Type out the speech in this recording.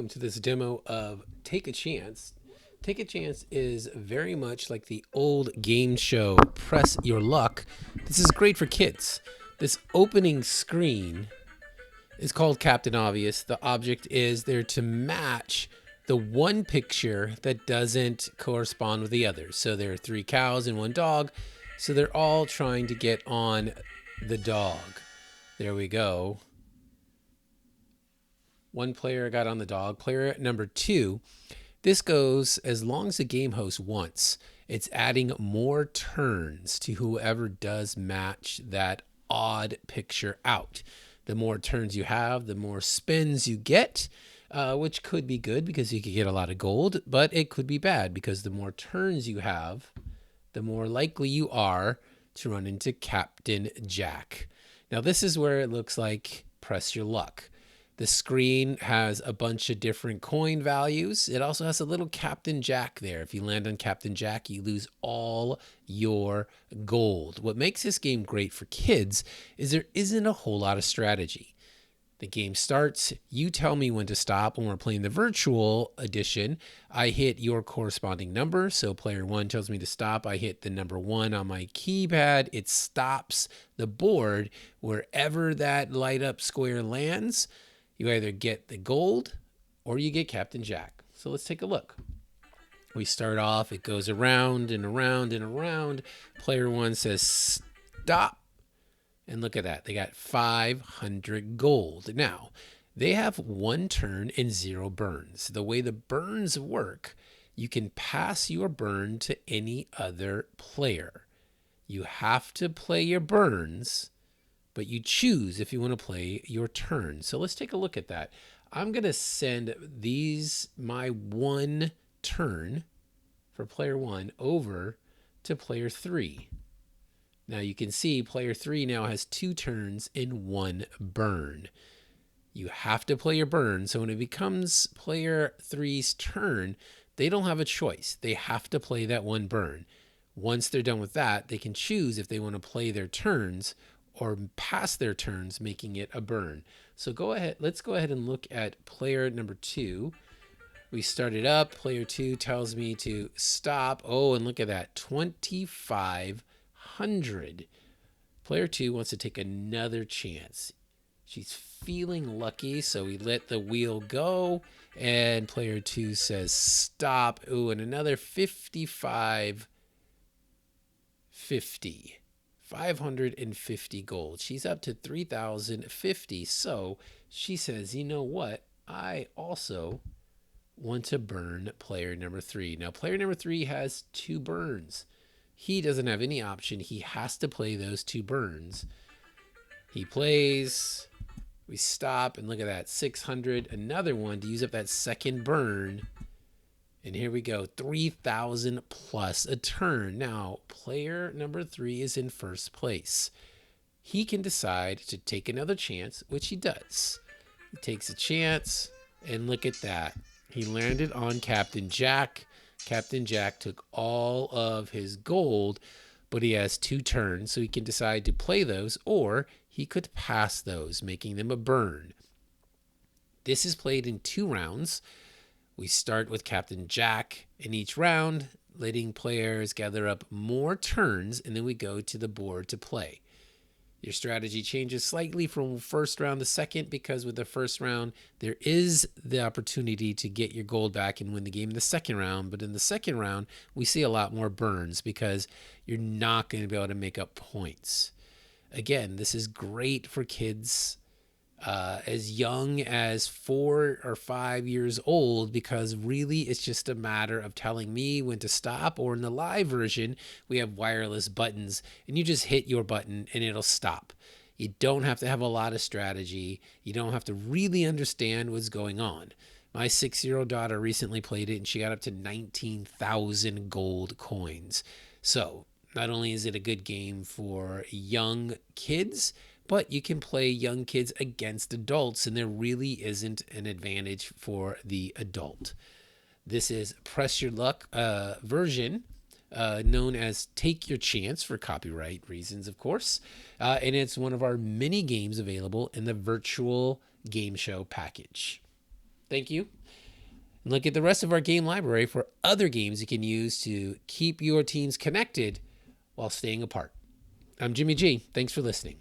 To this demo of Take a Chance. Take a Chance is very much like the old game show Press Your Luck. This is great for kids. This opening screen is called Captain Obvious. The object is there to match the one picture that doesn't correspond with the others. So there are three cows and one dog. So they're all trying to get on the dog. There we go. One player got on the dog. Player number two. This goes as long as the game host wants. It's adding more turns to whoever does match that odd picture out. The more turns you have, the more spins you get, which could be good because you could get a lot of gold, but it could be bad because the more turns you have, the more likely you are to run into Captain Jack. Now, this is where it looks like Press Your Luck. The screen has a bunch of different coin values. It also has a little Captain Jack there. If you land on Captain Jack, you lose all your gold. What makes this game great for kids is there isn't a whole lot of strategy. The game starts, you tell me when to stop. When we're playing the virtual edition, I hit your corresponding number. So player one tells me to stop. I hit the number one on my keypad. It stops the board wherever that light up square lands. You either get the gold or you get Captain Jack. So let's take a look. We start off, it goes around and around and around. Player one says stop. And look at that. They got 500 gold. Now, they have one turn and 0 burns. The way the burns work, you can pass your burn to any other player. You have to play your burns, but you choose if you want to play your turn. So let's take a look at that. I'm going to send my one turn for player one over to player three. Now you can see player three now has 2 turns and 1 burn. You have to play your burn. So when it becomes player three's turn, they don't have a choice. They have to play that 1 burn. Once they're done with that, they can choose if they want to play their turns or pass their turns, making it a burn. So let's go ahead and look at player number 2. We started up. Player 2 tells me to stop. Oh, and look at that, 2500. Player 2 wants to take another chance. She's feeling lucky, so we let the wheel go, and player 2 says stop. Ooh, and another 550. 550 gold. She's up to 3050. So she says, you know what? I also want to burn player number 3. Now, player number 3 has 2 burns. He doesn't have any option. He has to play those 2 burns. He plays. We stop, and look at that, 600. Another one to use up that second burn. And here we go, 3,000 plus a turn. Now, player number 3 is in first place. He can decide to take another chance, which he does. He takes a chance, and look at that. He landed on Captain Jack. Captain Jack took all of his gold, but he has 2 turns, so he can decide to play those, or he could pass those, making them a burn. This is played in 2 rounds. We start with Captain Jack in each round, letting players gather up more turns, and then we go to the board to play. Your strategy changes slightly from first round to second because with the first round, there is the opportunity to get your gold back and win the game in the second round. But in the second round, we see a lot more burns because you're not going to be able to make up points. Again, this is great for kids as young as 4 or 5 years old, because really it's just a matter of telling me when to stop, or in the live version, we have wireless buttons and you just hit your button and it'll stop. You don't have to have a lot of strategy. You don't have to really understand what's going on. My 6-year-old daughter recently played it and she got up to 19,000 gold coins. So not only is it a good game for young kids, but you can play young kids against adults, and there really isn't an advantage for the adult. This is Press Your Luck version, known as Take Your Chance for copyright reasons, of course. And it's one of our mini games available in the virtual game show package. Thank you. And look at the rest of our game library for other games you can use to keep your teams connected while staying apart. I'm Jimmy G. Thanks for listening.